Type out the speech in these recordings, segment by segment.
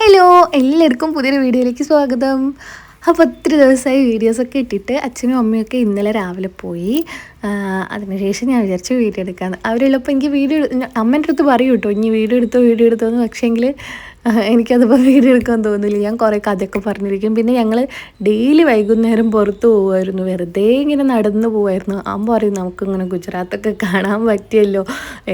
Hello, എല്ലാവർക്കും പുതിയൊരു വീഡിയോയിലേക്ക് സ്വാഗതം. അപ്പോൾ ഒത്തിരി ദിവസമായി വീഡിയോസൊക്കെ ഇട്ടിട്ട് അച്ഛനും അമ്മയൊക്കെ ഇന്നലെ രാവിലെ പോയി. അതിനുശേഷം ഞാൻ വിചാരിച്ചു വീഡിയോ എടുക്കാമെന്ന്. അവരുള്ളപ്പോൾ എനിക്ക് അമ്മേൻ്റെ അടുത്ത് പറയും കേട്ടോ, ഇനി വീഡിയോ എടുത്തോ എന്ന്. പക്ഷേങ്കിൽ എനിക്കതിപ്പോൾ വീഡിയോ എടുക്കാൻ തോന്നില്ല. ഞാൻ കുറേ കഥയൊക്കെ പറഞ്ഞിരിക്കും. പിന്നെ ഞങ്ങൾ ഡെയിലി വൈകുന്നേരം പുറത്ത് പോകുമായിരുന്നു, വെറുതെ ഇങ്ങനെ നടന്നു പോകുമായിരുന്നു. അമ്മ പറയും നമുക്കിങ്ങനെ ഗുജറാത്തൊക്കെ കാണാൻ പറ്റിയല്ലോ,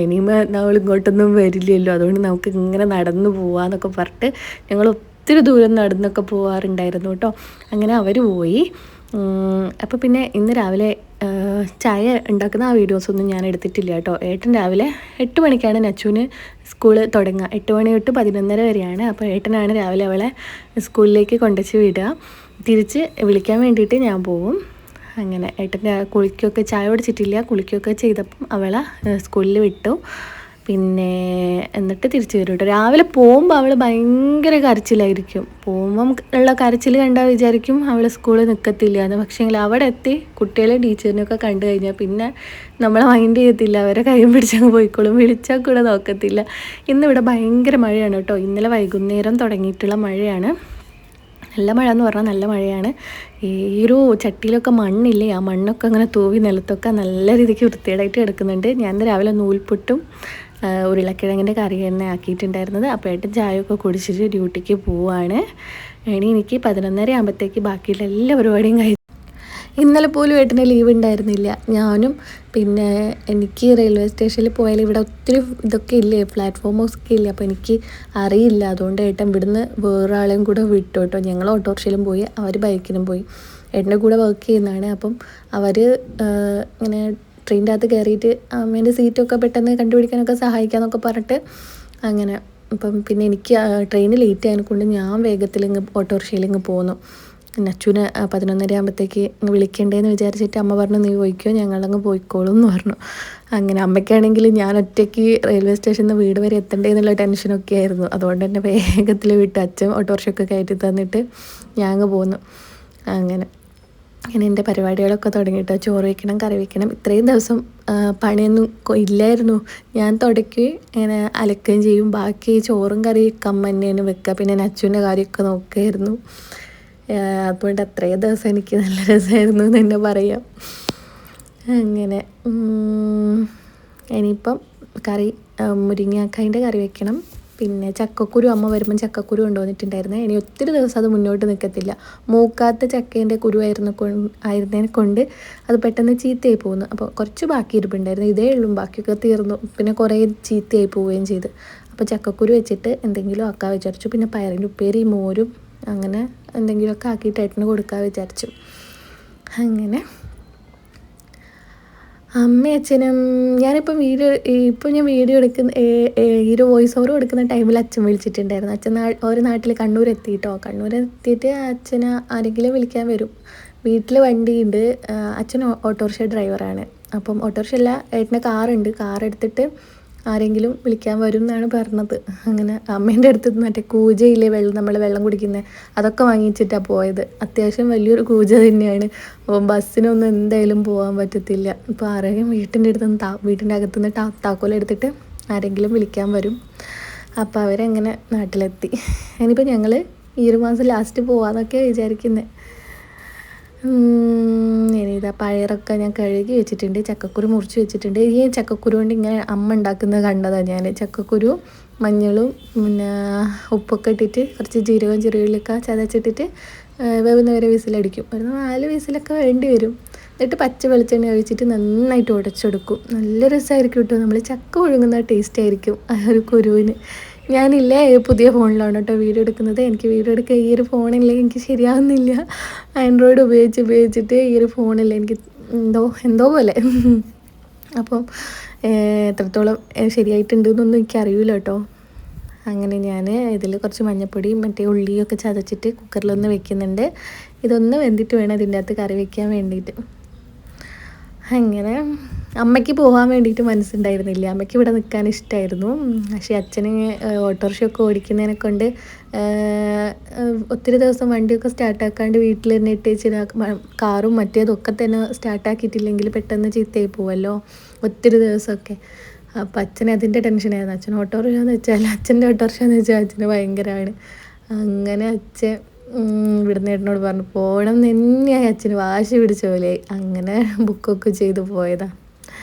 ഇനിയുമ്പോൾ നമ്മൾ ഇങ്ങോട്ടൊന്നും വരില്ലല്ലോ, അതുകൊണ്ട് നമുക്ക് ഇങ്ങനെ നടന്നു പോവാന്നൊക്കെ പറഞ്ഞിട്ട് ഞങ്ങൾ ഒത്തിരി ദൂരം നടന്നൊക്കെ പോകാറുണ്ടായിരുന്നു കേട്ടോ. അങ്ങനെ അവർ പോയി. അപ്പോൾ പിന്നെ ഇന്ന് രാവിലെ ചായ ഉണ്ടാക്കുന്ന ആ വീഡിയോസൊന്നും ഞാൻ എടുത്തിട്ടില്ല കേട്ടോ. ഏട്ടൻ രാവിലെ 8 മണിക്കാണ് നച്ചുവിന് സ്കൂള് തുടങ്ങുക. 8 മണി തൊട്ട് 11:30 വരെയാണ്. അപ്പോൾ ഏട്ടനാണ് രാവിലെ അവളെ സ്കൂളിലേക്ക് കൊണ്ടുവച്ച് വിടുക. തിരിച്ച് വിളിക്കാൻ വേണ്ടിയിട്ട് ഞാൻ പോവും. അങ്ങനെ ഏട്ടൻ്റെ കുളിക്കുകയൊക്കെ, ചായ കുടിച്ചിട്ടില്ല, കുളിക്കുകയൊക്കെ ചെയ്തപ്പം അവളെ സ്കൂളിൽ വിട്ടു. പിന്നെ എന്നിട്ട് തിരിച്ചു വരും കേട്ടോ. രാവിലെ പോകുമ്പോൾ അവൾ ഭയങ്കര കരച്ചിലായിരിക്കും. പോകുമ്പം ഉള്ള കരച്ചിൽ കണ്ടാൽ വിചാരിക്കും അവൾ സ്കൂളിൽ നിൽക്കത്തില്ല എന്ന്. പക്ഷേങ്കിൽ അവിടെ എത്തി കുട്ടികളെ ടീച്ചറിനെയൊക്കെ കണ്ടു കഴിഞ്ഞാൽ പിന്നെ നമ്മളെ മൈൻഡ് ചെയ്യത്തില്ല, അവരെ കൈയും പിടിച്ചങ്ങ് പോയിക്കോളും, വിളിച്ചാൽ കൂടെ നോക്കത്തില്ല. ഇന്നിവിടെ ഭയങ്കര മഴയാണ് കേട്ടോ. ഇന്നലെ വൈകുന്നേരം തുടങ്ങിയിട്ടുള്ള മഴയാണ്. നല്ല മഴ എന്ന് പറഞ്ഞാൽ നല്ല മഴയാണ്. ഈ ഒരു ചട്ടിയിലൊക്കെ മണ്ണില്ലേ, ആ മണ്ണൊക്കെ അങ്ങനെ തൂവി നിലത്തൊക്കെ നല്ല രീതിക്ക് വൃത്തികേടായിട്ട് കിടക്കുന്നുണ്ട്. ഞാൻ രാവിലെ നൂൽപുട്ടും ഉരുളക്കിഴങ്ങിൻ്റെ കറി തന്നെ ആക്കിയിട്ടുണ്ടായിരുന്നത്. അപ്പോൾ ഏട്ടൻ ചായയൊക്കെ കുടിച്ചിട്ട് ഡ്യൂട്ടിക്ക് പോവുകയാണ്. എനിക്ക് 11:30 ആകുമ്പോഴത്തേക്ക് ബാക്കിയുള്ള എല്ലാ പരിപാടിയും കഴിഞ്ഞു. ഇന്നലെ പോലും ഏട്ടന് ലീവ് ഉണ്ടായിരുന്നില്ല. ഞാനും പിന്നെ എനിക്ക് റെയിൽവേ സ്റ്റേഷനിൽ പോയാൽ ഇവിടെ ഒത്തിരി ഇതൊക്കെ ഇല്ലേ, പ്ലാറ്റ്ഫോമൊക്കെ ഇല്ലേ, അപ്പോൾ എനിക്ക് അറിയില്ല. അതുകൊണ്ട് ഏട്ടൻ ഇവിടുന്ന് വേറൊരാളെയും കൂടെ വിട്ടു കേട്ടോ. ഞങ്ങൾ ഓട്ടോറിക്ഷയിലും പോയി, അവർ ബൈക്കിനും പോയി. ഏട്ടൻ്റെ കൂടെ വർക്ക് ചെയ്യുന്നതാണ്. അപ്പം അവർ ഇങ്ങനെ ട്രെയിനിൻ്റെ അകത്ത് കയറിയിട്ട് അമ്മേൻ്റെ സീറ്റൊക്കെ പെട്ടെന്ന് കണ്ടുപിടിക്കാനൊക്കെ സഹായിക്കാമെന്നൊക്കെ പറഞ്ഞിട്ട് അങ്ങനെ. അപ്പം പിന്നെ എനിക്ക് ട്രെയിൻ ലേറ്റ് ആയതിനെക്കൊണ്ട് ഞാൻ വേഗത്തിൽ ഓട്ടോറിക്ഷയിൽ പോന്നു. നച്ചുവിന് 11:30 ആകുമ്പോഴത്തേക്ക് വിളിക്കണ്ടേന്ന് വിചാരിച്ചിട്ട് അമ്മ പറഞ്ഞു നീ പോയിക്കോ, ഞങ്ങളങ്ങ് പോയിക്കോളും എന്ന് പറഞ്ഞു. അങ്ങനെ അമ്മയ്ക്കാണെങ്കിൽ ഞാൻ ഒറ്റയ്ക്ക് റെയിൽവേ സ്റ്റേഷനിൽ നിന്ന് വീട് വരെ എത്തണ്ടേ എന്നുള്ള ടെൻഷനൊക്കെ ആയിരുന്നു. അതുകൊണ്ട് തന്നെ വേഗത്തിൽ വിട്ട് അച്ഛൻ ഓട്ടോറിക്ഷയൊക്കെ കയറ്റി തന്നിട്ട് ഞാൻ അങ്ങ് പോന്നു. അങ്ങനെ എൻ്റെ പരിപാടികളൊക്കെ തുടങ്ങിയിട്ട് ചോറ് വയ്ക്കണം, കറി വയ്ക്കണം. ഇത്രയും ദിവസം പണിയൊന്നും ഇല്ലായിരുന്നു. ഞാൻ തുടക്കുകയും ഇങ്ങനെ അലക്കുകയും ചെയ്യും. ബാക്കി ചോറും കറിയൊക്കെ അമ്മ തന്നെയാണ് വെക്കുക. പിന്നെ നച്ചുവിൻ്റെ കാര്യമൊക്കെ നോക്കുമായിരുന്നു. അതുകൊണ്ട് അത്രയും ദിവസം എനിക്ക് നല്ല രസമായിരുന്നു എന്ന് തന്നെ പറയാം. അങ്ങനെ ഇനിയിപ്പം കറി മുരിങ്ങക്കായൻ്റെ കറി വെക്കണം. പിന്നെ ചക്കക്കുരു അമ്മ വരുമ്പം ചക്കക്കുരു കൊണ്ടുവന്നിട്ടുണ്ടായിരുന്നു. ഇനി ഒത്തിരി ദിവസം അത് മുന്നോട്ട് നിൽക്കത്തില്ല. മൂക്കാത്ത ചക്കേൻ്റെ ആയിരുന്നതിനെ കൊണ്ട് അത് പെട്ടെന്ന് ചീത്തയായി പോകുന്നു. അപ്പോൾ കുറച്ച് ബാക്കി ഇരിപ്പുണ്ടായിരുന്നു, ഇതേ ഉള്ളൂ, ബാക്കിയൊക്കെ തീർന്നു. പിന്നെ കുറേ ചീത്തയായി പോവുകയും ചെയ്തു. അപ്പോൾ ചക്കക്കുരു വെച്ചിട്ട് എന്തെങ്കിലും ആക്കാൻ വിചാരിച്ചു. പിന്നെ പയറിൻ്റെ ഉപ്പേരി, മോരും അങ്ങനെ എന്തെങ്കിലുമൊക്കെ ആക്കിയിട്ട് ഏട്ടന് കൊടുക്കാൻ വിചാരിച്ചു. അങ്ങനെ അമ്മയും അച്ഛനും ഞാനിപ്പം ഞാൻ വീഡിയോ എടുക്കുന്ന ഈ ഒരു വോയിസ് ഓവർ കൊടുക്കുന്ന ടൈമിൽ അച്ഛൻ വിളിച്ചിട്ടുണ്ടായിരുന്നു. അച്ഛൻ ഒരു നാട്ടിൽ കണ്ണൂരെത്തിയിട്ടോ. കണ്ണൂരെത്തിയിട്ട് അച്ഛനെ ആരെങ്കിലും വിളിക്കാൻ വരും. വീട്ടിൽ വണ്ടിയുണ്ട്. അച്ഛൻ ഓട്ടോറിക്ഷ ഡ്രൈവറാണ്. അപ്പം ഓട്ടോറിക്ഷ അല്ല, ഏട്ടന് കാറുണ്ട്. കാറെടുത്തിട്ട് ആരെങ്കിലും വിളിക്കാൻ വരും എന്നാണ് പറഞ്ഞത്. അങ്ങനെ അമ്മേൻ്റെ അടുത്ത് മറ്റേ കൂജയില്ലേ, നമ്മൾ വെള്ളം കുടിക്കുന്നത്, അതൊക്കെ വാങ്ങിച്ചിട്ടാണ് പോയത്. അത്യാവശ്യം വലിയൊരു കൂജ തന്നെയാണ്. അപ്പം ബസ്സിനൊന്നും എന്തായാലും പോകാൻ പറ്റത്തില്ല. ഇപ്പോൾ ആരെങ്കിലും വീട്ടിൻ്റെ അകത്തുനിന്ന് താക്കോലെടുത്തിട്ട് ആരെങ്കിലും വിളിക്കാൻ വരും. അപ്പോൾ അവരങ്ങനെ നാട്ടിലെത്തി. ഇനിയിപ്പോൾ ഞങ്ങൾ ഈ ഒരു മാസം ലാസ്റ്റ് പോകാമെന്നൊക്കെയാണ് വിചാരിക്കുന്നത്. ഇതാ പയറൊക്കെ ഞാൻ കഴുകി വെച്ചിട്ടുണ്ട്, ചക്കക്കുരു മുറിച്ച് വെച്ചിട്ടുണ്ട്. ഈ ചക്കക്കുരു കൊണ്ട് ഇങ്ങനെ അമ്മ ഉണ്ടാക്കുന്നത് കണ്ടതാണ് ഞാൻ. ചക്കക്കുരു മഞ്ഞളും പിന്നെ ഉപ്പൊക്കെ ഇട്ടിട്ട് കുറച്ച് ജീരകം ചെറിയുള്ളിയൊക്കെ ചതച്ചിട്ടിട്ട് വേവുന്നവരെ വിസിലടിക്കും. ഒരു 4 വിസിലൊക്കെ വേണ്ടി വരും. എന്നിട്ട് പച്ച വെളിച്ചെണ്ണ ഒഴിച്ചിട്ട് നന്നായിട്ട് ഉടച്ചെടുക്കും. നല്ല രസമായിരിക്കും കേട്ടോ. നമ്മൾ ചക്ക ഒഴുകുന്ന ടേസ്റ്റ് ആയിരിക്കും ആ ഒരു കുരുവിന്. ഞാനില്ലേ പുതിയ ഫോണിലാണ് കേട്ടോ വീഡിയോ എടുക്കുന്നത്. എനിക്ക് വീഡിയോ എടുക്കുക ഈ ഒരു ഫോണില്ലേ എനിക്ക് ശരിയാവുന്നില്ല. ആൻഡ്രോയിഡ് ഉപയോഗിച്ചിട്ട് ഈ ഒരു ഫോണില്ലേ എനിക്ക് എന്തോ പോലെ. അപ്പം എത്രത്തോളം ശരിയായിട്ടുണ്ടെന്നൊന്നും എനിക്കറിയില്ല കേട്ടോ. അങ്ങനെ ഞാൻ ഇതിൽ കുറച്ച് മഞ്ഞൾപ്പൊടിയും മറ്റേ ഉള്ളിയൊക്കെ ചതച്ചിട്ട് കുക്കറിലൊന്ന് വെക്കുന്നുണ്ട്. ഇതൊന്ന് വെന്തിട്ട് വേണം ഇതിൻ്റെ അകത്ത് കറി വയ്ക്കാൻ വേണ്ടിയിട്ട്. അങ്ങനെ അമ്മയ്ക്ക് പോകാൻ വേണ്ടിയിട്ട് മനസ്സുണ്ടായിരുന്നില്ല. അമ്മയ്ക്ക് ഇവിടെ നിൽക്കാൻ ഇഷ്ടമായിരുന്നു. പക്ഷേ അച്ഛന് ഓട്ടോറിക്ഷയൊക്കെ ഓടിക്കുന്നതിനെ കൊണ്ട് ഒത്തിരി ദിവസം വണ്ടിയൊക്കെ സ്റ്റാർട്ടാക്കാണ്ട് വീട്ടിൽ തന്നെ ഇട്ടേച്ച് കാറും മറ്റേതൊക്കെ തന്നെ സ്റ്റാർട്ടാക്കിയിട്ടില്ലെങ്കിൽ പെട്ടെന്ന് ചീത്തയായി പോവുമല്ലോ ഒത്തിരി ദിവസമൊക്കെ. അപ്പം അച്ഛന് അതിൻ്റെ ടെൻഷനായിരുന്നു. അച്ഛൻ ഓട്ടോറിക്ഷ എന്ന് വെച്ചാൽ അച്ഛൻ്റെ ഓട്ടോറിക്ഷ എന്ന് വെച്ചാൽ അച്ഛന് ഭയങ്കരമാണ്. അങ്ങനെ അച്ഛൻ ഇവിടുന്ന് ഏട്ടനോട് പറഞ്ഞു പോകണം എന്ന് തന്നെയായി അച്ഛന് വാശി പിടിച്ച പോലെ. അങ്ങനെ ബുക്കൊക്കെ ചെയ്ത് പോയതാണ്.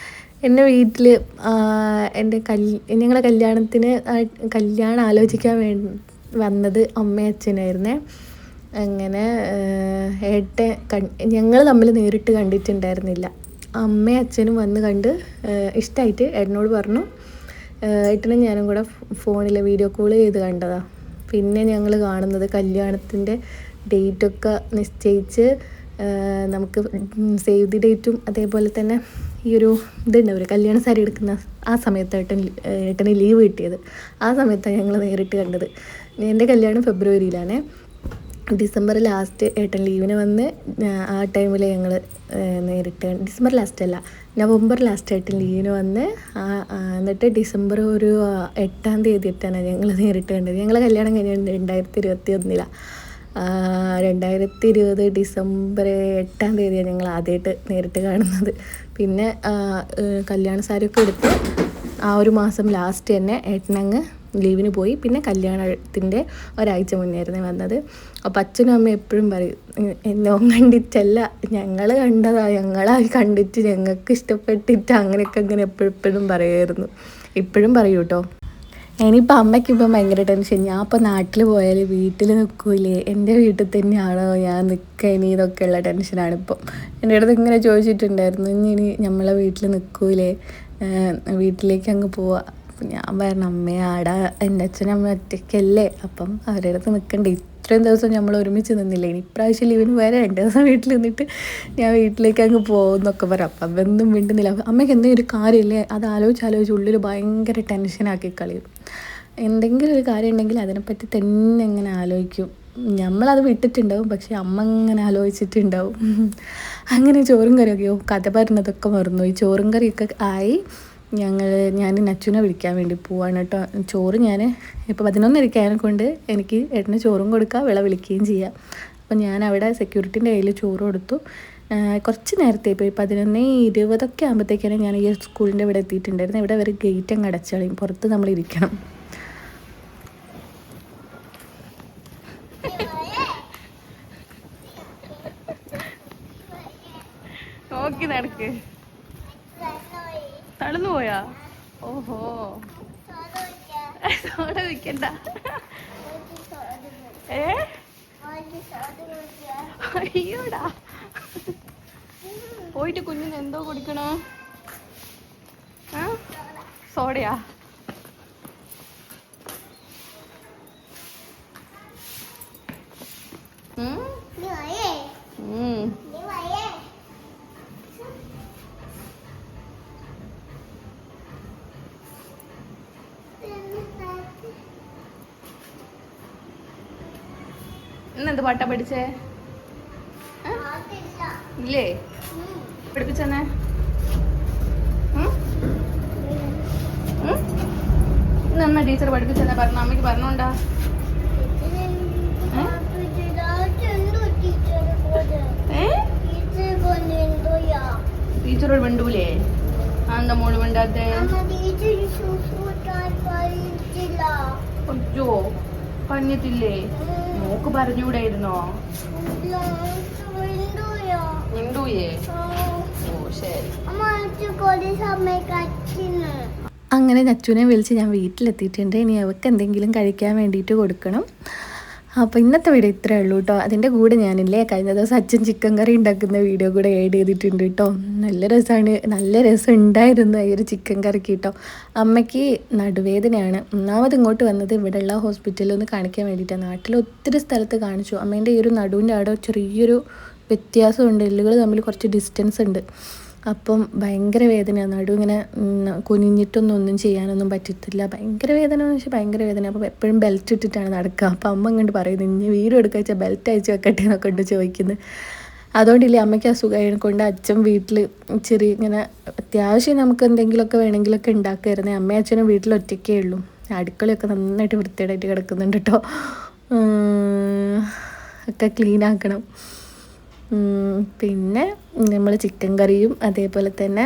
എൻ്റെ വീട്ടിൽ എൻ്റെ ഞങ്ങളെ കല്യാണം ആലോചിക്കാൻ വന്നത് അമ്മയും അച്ഛനായിരുന്നേ. അങ്ങനെ ഞങ്ങൾ തമ്മിൽ നേരിട്ട് കണ്ടിട്ടുണ്ടായിരുന്നില്ല. അമ്മയും അച്ഛനും വന്ന് കണ്ട് ഇഷ്ടമായിട്ട് ഏട്ടനോട് പറഞ്ഞു. ഏട്ടനും ഞാനും കൂടെ ഫോണിൽ വീഡിയോ കോൾ ചെയ്ത് കണ്ടതാണ്. പിന്നെ ഞങ്ങൾ കാണുന്നത് കല്യാണത്തിൻ്റെ ഡേറ്റൊക്കെ നിശ്ചയിച്ച് നമുക്ക് സേവ് ദി ഡേറ്റും അതേപോലെ തന്നെ ഈ ഒരു ഇതുണ്ടാവില്ല കല്യാണ സാരി എടുക്കുന്ന ആ സമയത്ത് ഏട്ടന് ലീവ് കിട്ടിയത്. ആ സമയത്താണ് ഞങ്ങൾ നേരിട്ട് കണ്ടത്. എൻ്റെ കല്യാണം ഫെബ്രുവരിയിലാണ്. ഡിസംബർ ലാസ്റ്റ് ഏട്ടൻ ലീവിന് വന്ന് ആ ടൈമിൽ ഞങ്ങൾ നേരിട്ട് ഡിസംബർ ലാസ്റ്റ് അല്ല, നവംബർ ലാസ്റ്റ് ഏട്ടൻ ലീവിന് വന്ന് എന്നിട്ട് ഡിസംബർ ഒരു 8-ാം തീയതിയിട്ടാണ് ഞങ്ങൾ നേരിട്ട് കണ്ടത്. ഞങ്ങളെ കല്യാണം കഴിഞ്ഞത് 2021. 2020 ഡിസംബർ 8-ാം തീയതിയാണ് ഞങ്ങൾ ആദ്യമായിട്ട് നേരിട്ട് കാണുന്നത്. പിന്നെ കല്യാണ സാരിയൊക്കെ എടുത്ത് ആ ഒരു മാസം ലാസ്റ്റ് തന്നെ ഏട്ടനങ്ങ് ലീവിന് പോയി. പിന്നെ കല്യാണത്തിൻ്റെ ഒരാഴ്ച മുന്നേയായിരുന്നു വന്നത്. അപ്പോൾ അച്ഛനും അമ്മയും എപ്പോഴും പറയും, എന്നോ കണ്ടിട്ടല്ല ഞങ്ങൾ കണ്ടതാ, ഞങ്ങളായി കണ്ടിട്ട് ഞങ്ങൾക്ക് ഇഷ്ടപ്പെട്ടിട്ട് അങ്ങനെയൊക്കെ അങ്ങനെ എപ്പോഴും പറയുമായിരുന്നു. ഇപ്പോഴും പറയൂ കേട്ടോ. ഇനിയിപ്പോൾ അമ്മയ്ക്കിപ്പം ഭയങ്കര ടെൻഷൻ. ഞാൻ ഇപ്പോൾ നാട്ടിൽ പോയാൽ വീട്ടിൽ നിൽക്കൂലേ, എൻ്റെ വീട്ടിൽ തന്നെയാണോ ഞാൻ നിൽക്കുക ഇനി, ഇതൊക്കെയുള്ള ടെൻഷനാണ് ഇപ്പോൾ. എൻ്റെ അടുത്ത് ഇങ്ങനെ ചോദിച്ചിട്ടുണ്ടായിരുന്നു, ഇനി നമ്മളെ വീട്ടിൽ നിൽക്കൂലേ, വീട്ടിലേക്ക് അങ്ങ് പോവാം. ഞാൻ പറഞ്ഞു അമ്മയെ ആടെ എൻ്റെ അച്ഛനും അമ്മ ഒറ്റയ്ക്കല്ലേ, അപ്പം അവരുടെ അടുത്ത് നിൽക്കണ്ടേ, ഇത്രയും ദിവസം നമ്മൾ ഒരുമിച്ച് നിന്നില്ലേ, ഇനി ഇപ്രാവശ്യം ലീവിന് വരെ 2 ദിവസം വീട്ടിൽ നിന്നിട്ട് ഞാൻ വീട്ടിലേക്ക് അങ്ങ് പോകുമെന്നൊക്കെ പറയാം. അപ്പം അതൊന്നും മിണ്ടുന്നില്ല. അമ്മയ്ക്ക് എന്തെങ്കിലും ഒരു കാര്യമില്ലേ അത് ആലോചിച്ച് ഉള്ളിൽ ഭയങ്കര ടെൻഷനാക്കി കളയും. എന്തെങ്കിലും ഒരു കാര്യം ഉണ്ടെങ്കിൽ അതിനെപ്പറ്റി തന്നെ ഇങ്ങനെ ആലോചിക്കും. നമ്മളത് വിട്ടിട്ടുണ്ടാവും, പക്ഷെ അമ്മ ഇങ്ങനെ ആലോചിച്ചിട്ടുണ്ടാവും. അങ്ങനെ ചോറും കറിയൊക്കെയോ കഥ പറഞ്ഞതൊക്കെ മറന്നു. ഈ ചോറും കറിയൊക്കെ ആയി ഞാൻ നച്ചുനെ വിളിക്കാൻ വേണ്ടി പോവാണ് കേട്ടോ. ചോറ് ഞാൻ ഇപ്പോൾ 11:00 കൊണ്ട് എനിക്ക് ഏട്ടന് ചോറും കൊടുക്കുക, വിളിക്കുകയും ചെയ്യാം. അപ്പോൾ ഞാൻ അവിടെ സെക്യൂരിറ്റീൻ്റെ കയ്യിൽ ചോറ് കൊടുത്തു. കുറച്ച് നേരത്തെ പോയി 11:20 ആകുമ്പോഴത്തേക്കാണ് ഞാൻ ഈ സ്കൂളിൻ്റെ ഇവിടെ എത്തിയിട്ടുണ്ടായിരുന്നു. ഇവിടെ ഒരു ഗേറ്റ് അങ്ങ് അടച്ചളയും, പുറത്ത് നമ്മൾ ഇരിക്കണം. നോക്കി നടക്ക്. തളർന്നു പോയാ? ഓഹോ, സോഡ വയ്ക്കണ്ട. അയ്യോടാ, പോയിട്ട് കുഞ്ഞിന് എന്തോ കുടിക്കണോ? സോഡയാ? ഇന്നെന്ത് പാട്ടാ പഠിച്ചേ? ഇല്ലേ, പഠിപ്പിച്ചെന്നെ. ഇന്നെന്നാ ടീച്ചർ പഠിപ്പിച്ചെന്നെ പറഞ്ഞ? അമ്മയ്ക്ക് പറഞ്ഞോണ്ടാ? ടീച്ചറോട് മിണ്ടൂലേ? എന്താ മോള് മിണ്ടാത്തെ? അയ്യോ, പറഞ്ഞിട്ടില്ലേ? നോക്ക് പറഞ്ഞൂടായിരുന്നോ? മിണ്ടൂയേ? ഓ ശരി. അങ്ങനെ നച്ചുനെ വിളിച്ച് ഞാൻ വീട്ടിലെത്തിയിട്ടുണ്ട്. ഇനി അവൾക്ക് എന്തെങ്കിലും കഴിക്കാൻ വേണ്ടിയിട്ട് കൊടുക്കണം. അപ്പോൾ ഇന്നത്തെ വീഡിയോ ഇത്രയേ ഉള്ളൂ കേട്ടോ. അതിൻ്റെ കൂടെ ഞാനില്ലേ കഴിഞ്ഞ ദിവസം അച്ഛൻ ചിക്കൻ കറി ഉണ്ടാക്കുന്ന വീഡിയോ കൂടെ ആഡ് ചെയ്തിട്ടുണ്ട് കേട്ടോ. നല്ല രസം ഉണ്ടായിരുന്നു ഈ ഒരു ചിക്കൻ കറിക്ക് കേട്ടോ. അമ്മയ്ക്ക് നടുവേദനയാണ്. ഒന്നാമത് ഇങ്ങോട്ട് വന്നത് ഇവിടെയുള്ള ഹോസ്പിറ്റലിൽ ഒന്ന് കാണിക്കാൻ വേണ്ടിയിട്ടാണ്. നാട്ടിൽ ഒത്തിരി സ്ഥലത്ത് കാണിച്ചു. അമ്മേൻ്റെ ഈ ഒരു നടുവിൻ്റെ അവിടെ ചെറിയൊരു വ്യത്യാസമുണ്ട്, എല്ലുകൾ തമ്മിൽ കുറച്ച് ഡിസ്റ്റൻസ് ഉണ്ട്. അപ്പം ഭയങ്കര വേദനയാണ്. നടു ഇങ്ങനെ കുനിഞ്ഞിട്ടൊന്നും ചെയ്യാനൊന്നും പറ്റത്തില്ല. ഭയങ്കര വേദന എന്ന് വെച്ചാൽ ഭയങ്കര വേദന. അപ്പോൾ എപ്പോഴും ബെൽറ്റ് ഇട്ടിട്ടാണ് നടക്കുക. അപ്പോൾ അമ്മ ഇങ്ങോട്ട് പറയുന്നത് ഇനി വീഡിയോ എടുക്കുക വെച്ചാൽ ബെൽറ്റ് അയച്ച് വെക്കട്ടെ എന്നൊക്കെ ഉണ്ട് ചോദിക്കുന്നത്. അതുകൊണ്ടില്ലേ അമ്മയ്ക്ക് അസുഖമായതിനെ കൊണ്ട് അച്ഛൻ വീട്ടിൽ ചെറിയ ഇങ്ങനെ അത്യാവശ്യം നമുക്ക് എന്തെങ്കിലുമൊക്കെ വേണമെങ്കിലൊക്കെ ഉണ്ടാക്കുമായിരുന്നേ. അമ്മയും അച്ഛനും വീട്ടിൽ ഒറ്റയ്ക്കേ ഉള്ളൂ. അടുക്കളയൊക്കെ നന്നായിട്ട് വൃത്തിയായിട്ട് കിടക്കുന്നുണ്ട് കേട്ടോ. ഒക്കെ ക്ലീൻ ആക്കണം. പിന്നെ നമ്മൾ ചിക്കൻ കറിയും അതേപോലെ തന്നെ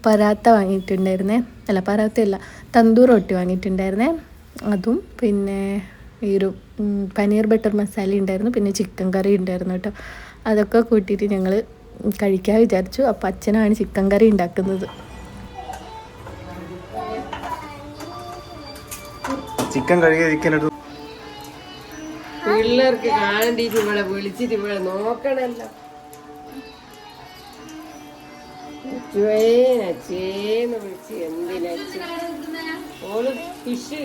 പറാത്ത വാങ്ങിയിട്ടുണ്ടായിരുന്നേ. അല്ല പറാത്തയല്ല, തന്തൂർ റൊട്ടി വാങ്ങിയിട്ടുണ്ടായിരുന്നേ. അതും പിന്നെ ഈ ഒരു പനീർ ബട്ടർ മസാല ഉണ്ടായിരുന്നു, പിന്നെ ചിക്കൻ കറി ഉണ്ടായിരുന്നു കേട്ടോ. അതൊക്കെ കൂട്ടിയിട്ട് ഞങ്ങൾ കഴിക്കാൻ വിചാരിച്ചു. അപ്പോൾ അച്ഛനാണ് ചിക്കൻ കറി ഉണ്ടാക്കുന്നത്. ചിക്കൻ കഴുകിയിരിക്കുന്നത് പിള്ളേർക്ക് കാണണ്ടിട്ട് ഇവിടെ വിളിച്ചിട്ട് ഇവിടെ നോക്കണല്ലോ. അച്ചേന്ന് വിളിച്ച് എന്തിനച്ച് ഓള് ഫിഷ്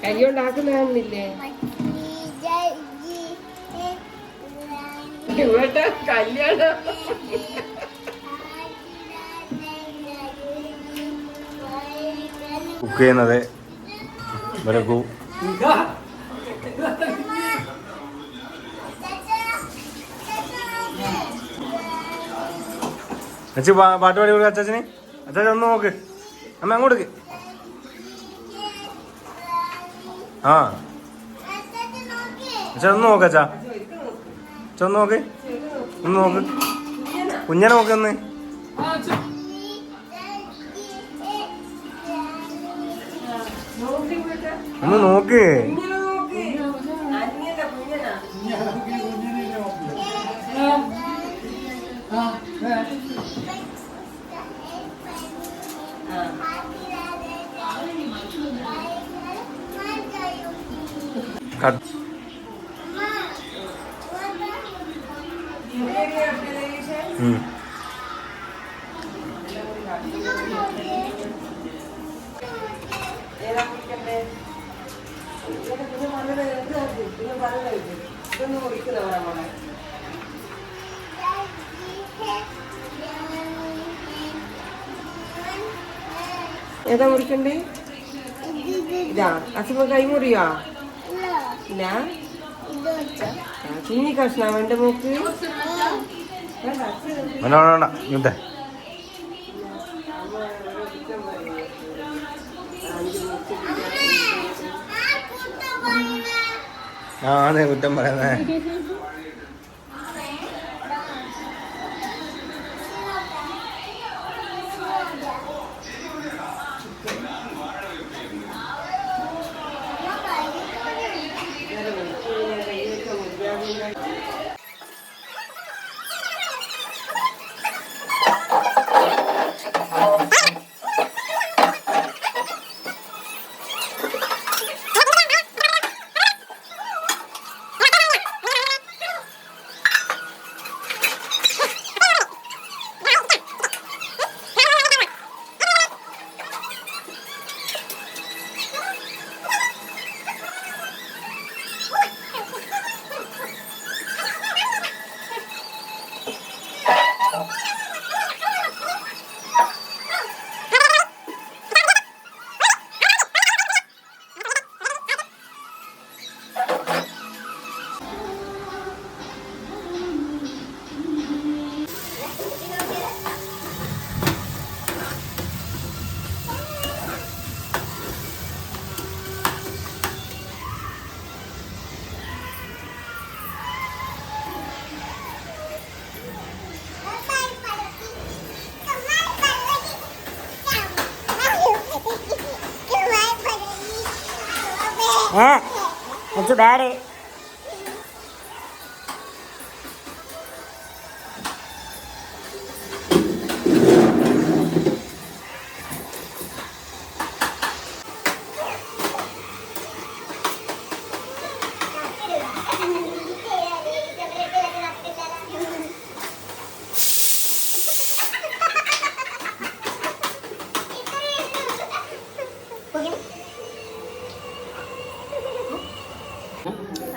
കൈകൊണ്ടാക്കുന്നില്ലേ ഇവിടെ കല്യാണം. കുക്ക് ചെയ്യുന്നത് വരക്കൂ. അച്ഛൻ പാട്ട് പാടി കൊടുക്ക അച്ചാച്ചന്. അച്ചാച്ചൻ ഒന്ന് നോക്ക്, അമ്മ അങ്ങോട്ട്. ആ അച്ഛാ ഒന്ന് നോക്ക്, അച്ഛാ അച്ഛ ഒന്ന് നോക്ക്, ഒന്ന് നോക്ക്, കുഞ്ഞനെ നോക്ക്, ഒന്ന് ഒന്ന് നോക്ക്. ഏതാ മുറിക്കണ്ടേ? ഇതാ അച്ഛപ്പ കൈ മുറിയാ ഇല്ല. ചീനി കഷ്ണ വേണ്ട മോക്ക്. അതെ കുറ്റം പറയുന്നേ. Daddy.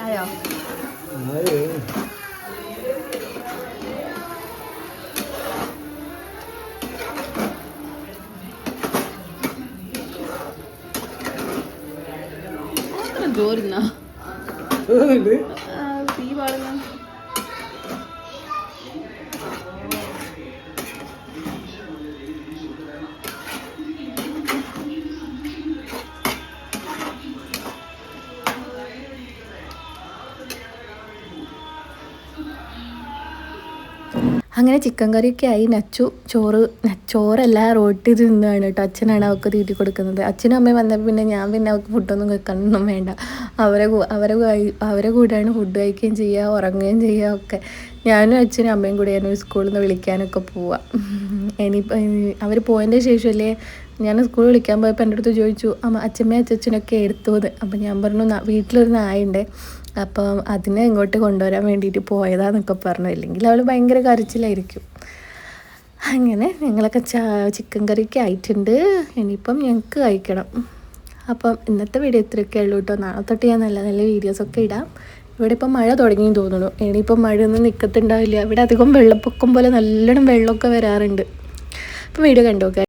ആയോ? ജോറിന്ന തീ പാടുന്ന അങ്ങനെ ചിക്കൻ കറിയൊക്കെ ആയി. നച്ചു ചോറെല്ലാം റോട്ടി തിന്നാണ് കേട്ടോ. അച്ഛനാണ് അവൾക്ക് തീറ്റി കൊടുക്കുന്നത്. അച്ഛനും അമ്മയും വന്നപ്പോൾ പിന്നെ ഞാൻ പിന്നെ അവൾക്ക് ഫുഡൊന്നും വെക്കാനൊന്നും വേണ്ട. അവരെ കൂടെയാണ് ഫുഡ് കഴിക്കുകയും ചെയ്യുക, ഉറങ്ങുകയും ചെയ്യുക ഒക്കെ. ഞാനും അച്ഛനും അമ്മയും കൂടെയാണ് സ്കൂളിൽ നിന്ന് വിളിക്കാനൊക്കെ പോവുക. ഇനിയിപ്പോൾ അവർ പോയതിൻ്റെ ശേഷമല്ലേ ഞാൻ സ്കൂളിൽ വിളിക്കാൻ പോയപ്പോൾ എൻ്റെ അടുത്ത് ചോദിച്ചു, അച്ഛമ്മയും അച്ഛനൊക്കെ എടുത്തോന്ന്. അപ്പം ഞാൻ പറഞ്ഞു വീട്ടിലൊരു നായുണ്ട്, അപ്പം അതിനെ ഇങ്ങോട്ട് കൊണ്ടുവരാൻ വേണ്ടിയിട്ട് പോയതാന്നൊക്കെ പറഞ്ഞു. ഇല്ലെങ്കിൽ അവൾ ഭയങ്കര കരച്ചിലായിരിക്കും. അങ്ങനെ ഞങ്ങളൊക്കെ ചിക്കൻ കറിയൊക്കെ ആയിട്ടുണ്ട്. ഇനിയിപ്പം ഞങ്ങൾക്ക് കഴിക്കണം. അപ്പം ഇന്നത്തെ വീഡിയോ ഇത്രയൊക്കെ ഉള്ളൂ കേട്ടോ. നാളെ തൊട്ട് ഞാൻ നല്ല നല്ല വീഡിയോസൊക്കെ ഇടാം. ഇവിടെ ഇപ്പം മഴ തുടങ്ങിയെന്ന് തോന്നുന്നു. ഇനിയിപ്പം മഴയൊന്നും നിൽക്കത്തുണ്ടാവില്ല. ഇവിടെ അധികം വെള്ളപ്പൊക്കം പോലെ നല്ലോണം വെള്ളമൊക്കെ വരാറുണ്ട്. അപ്പോൾ വീഡിയോ കണ്ടു നോക്കാം.